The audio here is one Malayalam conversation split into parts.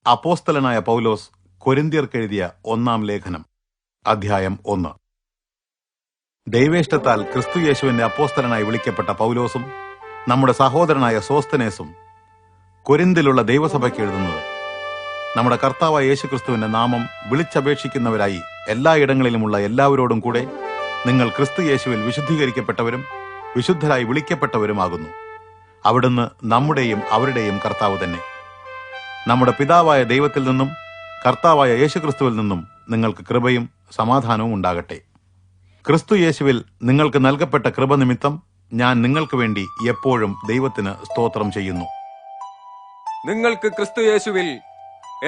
അപ്പോസ്തലനായ പൗലോസ് കൊരിന്ത്യർക്കെഴുതിയ 1-ാം ലേഖനം, അധ്യായം 1. ദൈവേഷ്ടത്താൽ ക്രിസ്തുയേശുവിന്റെ അപ്പോസ്തലനായി വിളിക്കപ്പെട്ട പൗലോസും നമ്മുടെ സഹോദരനായ സോസ്തനേസും കൊരിന്തിലുള്ള ദൈവസഭയ്ക്ക് എഴുതുന്നത്, നമ്മുടെ കർത്താവായ യേശുക്രിസ്തുവിന്റെ നാമം വിളിച്ചപേക്ഷിക്കുന്നവരായി എല്ലായിടങ്ങളിലുമുള്ള എല്ലാവരോടും കൂടെ നിങ്ങൾ ക്രിസ്തുയേശുവിൽ വിശുദ്ധീകരിക്കപ്പെട്ടവരും വിശുദ്ധരായി വിളിക്കപ്പെട്ടവരുമാകുന്നു. അവിടുന്ന് നമ്മുടെയും അവരുടെയും കർത്താവ് തന്നെ. നമ്മുടെ പിതാവായ ദൈവത്തിൽ നിന്നും കർത്താവായ യേശുക്രിസ്തുവിൽ നിന്നും നിങ്ങൾക്ക് കൃപയും സമാധാനവും ഉണ്ടാകട്ടെ. ക്രിസ്തു യേശുവിൽ നിങ്ങൾക്ക് നൽകപ്പെട്ട കൃപ നിമിത്തം ഞാൻ നിങ്ങൾക്ക് വേണ്ടി എപ്പോഴും ദൈവത്തിന് സ്തോത്രം ചെയ്യുന്നു. നിങ്ങൾക്ക് ക്രിസ്തു യേശുവിൽ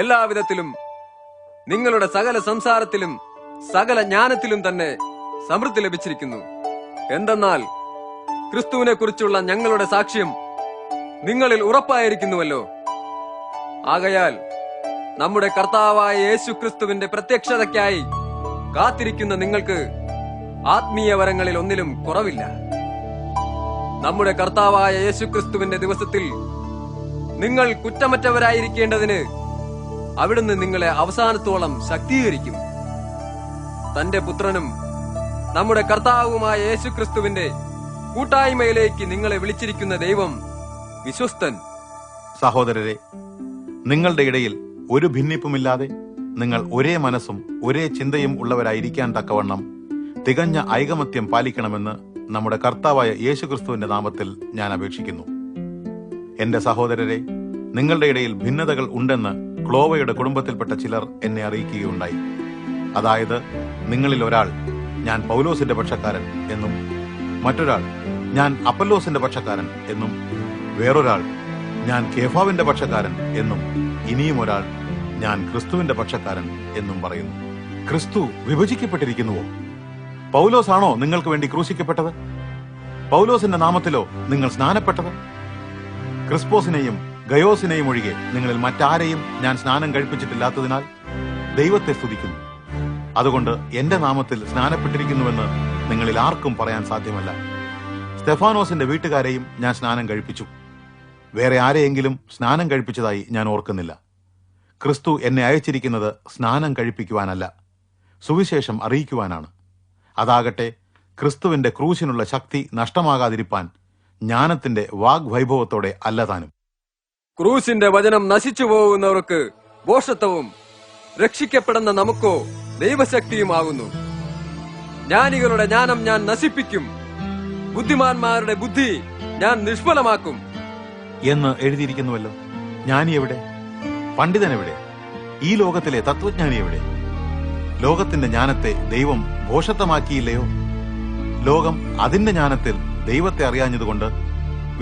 എല്ലാവിധത്തിലും നിങ്ങളുടെ സകല സംസാരത്തിലും സകല ജ്ഞാനത്തിലും തന്നെ സമൃദ്ധി ലഭിച്ചിരിക്കുന്നു. എന്തെന്നാൽ ക്രിസ്തുവിനെ കുറിച്ചുള്ള ഞങ്ങളുടെ സാക്ഷ്യം നിങ്ങളിൽ ഉറപ്പായിരിക്കുന്നുവല്ലോ. ആകയാൽ നമ്മുടെ കർത്താവായ യേശു ക്രിസ്തുവിന്റെ പ്രത്യക്ഷതയ്ക്കായി കാത്തിരിക്കുന്ന നിങ്ങൾക്ക് ആത്മീയ വരങ്ങളിൽ ഒന്നിലും കുറവില്ല. നമ്മുടെ കർത്താവായ യേശു ക്രിസ്തുവിന്റെ ദിവസത്തിൽ നിങ്ങൾ കുറ്റമറ്റവരായിരിക്കേണ്ടതിന് അവിടുന്ന് നിങ്ങളെ അവസാനത്തോളം ശക്തീകരിക്കും. തന്റെ പുത്രനും നമ്മുടെ കർത്താവുമായ യേശു ക്രിസ്തുവിന്റെ കൂട്ടായ്മയിലേക്ക് നിങ്ങളെ വിളിച്ചിരിക്കുന്ന ദൈവം വിശ്വസ്തൻ. സഹോദരരെ, നിങ്ങളുടെ ഇടയിൽ ഒരു ഭിന്നിപ്പുമില്ലാതെ നിങ്ങൾ ഒരേ മനസ്സും ഒരേ ചിന്തയും ഉള്ളവരായിരിക്കാൻ തക്കവണ്ണം തികഞ്ഞ ഐകമത്യം പാലിക്കണമെന്ന് നമ്മുടെ കർത്താവായ യേശുക്രിസ്തുവിന്റെ നാമത്തിൽ ഞാൻ അപേക്ഷിക്കുന്നു. എന്റെ സഹോദരരെ, നിങ്ങളുടെ ഇടയിൽ ഭിന്നതകൾ ഉണ്ടെന്ന് ക്ലോവയുടെ കുടുംബത്തിൽപ്പെട്ട ചിലർ എന്നെ അറിയിക്കുകയുണ്ടായി. അതായത്, നിങ്ങളിൽ ഒരാൾ ഞാൻ പൗലോസിന്റെ പക്ഷക്കാരൻ എന്നും, മറ്റൊരാൾ ഞാൻ അപ്പല്ലോസിന്റെ പക്ഷക്കാരൻ എന്നും, വേറൊരാൾ ഞാൻ കേഫാവിന്റെ പക്ഷക്കാരൻ എന്നും, ഇനിയും ഒരാൾ ഞാൻ ക്രിസ്തുവിന്റെ പക്ഷക്കാരൻ എന്നും പറയുന്നു. ക്രിസ്തു വിഭജിക്കപ്പെട്ടിരിക്കുന്നുവോ? പൗലോസാണോ നിങ്ങൾക്ക് വേണ്ടി ക്രൂശിക്കപ്പെട്ടത്? പൗലോസിന്റെ നാമത്തിലോ നിങ്ങൾ സ്നാനപ്പെട്ടത്? ക്രിസ്പോസിനെയും ഗയോസിനെയും ഒഴികെ നിങ്ങളിൽ മറ്റാരെയും ഞാൻ സ്നാനം കഴിപ്പിച്ചിട്ടില്ലാത്തതിനാൽ ദൈവത്തെ സ്തുതിക്കുന്നു. അതുകൊണ്ട് എന്റെ നാമത്തിൽ സ്നാനപ്പെട്ടിരിക്കുന്നുവെന്ന് നിങ്ങളിൽ ആർക്കും പറയാൻ സാധ്യമല്ല. സ്തെഫാനോസിന്റെ വീട്ടുകാരെയും ഞാൻ സ്നാനം കഴിപ്പിച്ചു. വേറെ ആരെയെങ്കിലും സ്നാനം കഴിപ്പിച്ചതായി ഞാൻ ഓർക്കുന്നില്ല. ക്രിസ്തു എന്നെ അയച്ചിരിക്കുന്നത് സ്നാനം കഴിപ്പിക്കുവാനല്ല, സുവിശേഷം അറിയിക്കുവാനാണ്. അതാകട്ടെ ക്രിസ്തുവിന്റെ ക്രൂശിനുള്ള ശക്തി നഷ്ടമാകാതിരിപ്പാൻ ജ്ഞാനത്തിന്റെ വാഗ്വൈഭവത്തോടെ അല്ലതാനും. ക്രൂശിന്റെ വചനം നശിച്ചു പോകുന്നവർക്ക് ഭോഷത്വവും രക്ഷിക്കപ്പെടുന്ന നമുക്കോ ദൈവശക്തിയുമാകുന്നു. ജ്ഞാനികളുടെ ജ്ഞാനം ഞാൻ നശിപ്പിക്കും, ബുദ്ധിമാന്മാരുടെ ബുദ്ധി ഞാൻ നിഷ്ഫലമാക്കും എന്ന് എഴുതിയിരിക്കുന്നുവല്ലോ. ജ്ഞാനി എവിടെ? പണ്ഡിതൻ എവിടെ? ഈ ലോകത്തിലെ തത്വജ്ഞാനി എവിടെ? ലോകത്തിന്റെ ജ്ഞാനത്തെ ദൈവം ഭോഷത്വമാക്കിയില്ലയോ? ലോകം അതിന്റെ ജ്ഞാനത്തിൽ ദൈവത്തെ അറിയാഞ്ഞതുകൊണ്ട്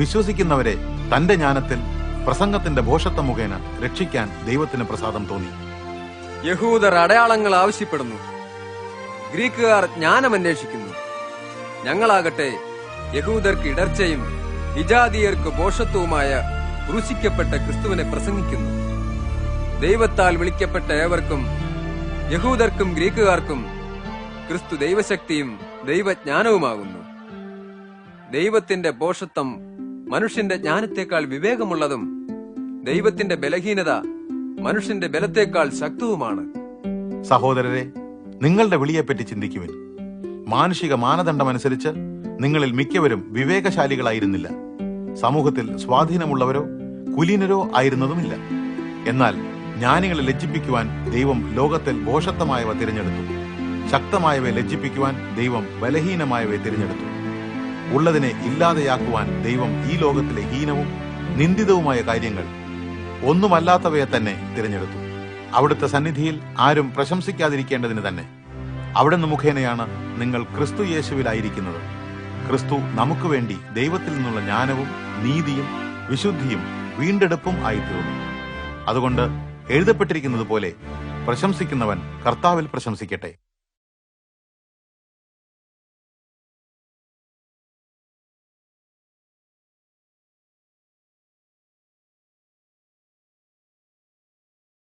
വിശ്വസിക്കുന്നവരെ തന്റെ ജ്ഞാനത്തിൽ പ്രസംഗത്തിന്റെ ഭോഷത്വം മുഖേന രക്ഷിക്കാൻ ദൈവത്തിന് പ്രസാദം തോന്നി. യഹൂദർ അടയാളങ്ങൾ ആവശ്യപ്പെടുന്നു, ഗ്രീക്കുകാർ ജ്ഞാനം അന്വേഷിക്കുന്നു. ഞങ്ങളാകട്ടെ യഹൂദർക്ക് ഇടർച്ചയും വിജാതീയർക്ക് ഭോഷത്വവുമായ ക്രൂശിക്കപ്പെട്ട ക്രിസ്തുവിനെ പ്രസംഗിക്കുന്നു. ദൈവത്താൽ വിളിക്കപ്പെട്ട ഏവർക്കും, യഹൂദർക്കും ഗ്രീക്കുകാർക്കും, ക്രിസ്തു ദൈവശക്തിയും ദൈവജ്ഞാനവുമാകുന്നു. ദൈവത്തിന്റെ ഭോഷത്വം മനുഷ്യന്റെ ജ്ഞാനത്തെക്കാൾ വിവേകമുള്ളതും ദൈവത്തിന്റെ ബലഹീനത മനുഷ്യന്റെ ബലത്തേക്കാൾ ശക്തവുമാണ്. സഹോദരരെ, നിങ്ങളുടെ വിളിയെപ്പറ്റി ചിന്തിക്കുവിൻ. മാനുഷിക മാനദണ്ഡമനുസരിച്ച് നിങ്ങളിൽ മിക്കവരും വിവേകശാലികളായിരുന്നില്ല. സമൂഹത്തിൽ സ്വാധീനമുള്ളവരോ കുലീനരോ ആയിരുന്നതുമില്ല. എന്നാൽ ജ്ഞാനികളെ ലജ്ജിപ്പിക്കുവാൻ ദൈവം ലോകത്തിൽ ഭോഷത്വമായവ തിരഞ്ഞെടുത്തു. ശക്തമായവയെ ലജ്ജിപ്പിക്കുവാൻ ദൈവം ബലഹീനമായവയെ തിരഞ്ഞെടുത്തു. ഉള്ളതിനെ ഇല്ലാതെയാക്കുവാൻ ദൈവം ഈ ലോകത്തിലെ ഹീനവും നിന്ദിതവുമായ കാര്യങ്ങൾ, ഒന്നുമല്ലാത്തവയെ തന്നെ തിരഞ്ഞെടുത്തു. അവിടുത്തെ സന്നിധിയിൽ ആരും പ്രശംസിക്കാതിരിക്കേണ്ടതിന് തന്നെ. അവിടുന്ന് മുഖേനയാണ് നിങ്ങൾ ക്രിസ്തു യേശുവിലായിരിക്കുന്നത്. ക്രിസ്തു നമുക്ക് വേണ്ടി ദൈവത്തിൽ നിന്നുള്ള ജ്ഞാനവും നീതിയും വിശുദ്ധിയും വീണ്ടെടുപ്പും ആയിത്തീർന്നു. അതുകൊണ്ട് എഴുതപ്പെട്ടിരിക്കുന്നത് പോലെ പ്രശംസിക്കുന്നവൻ കർത്താവിൽ പ്രശംസിക്കട്ടെ.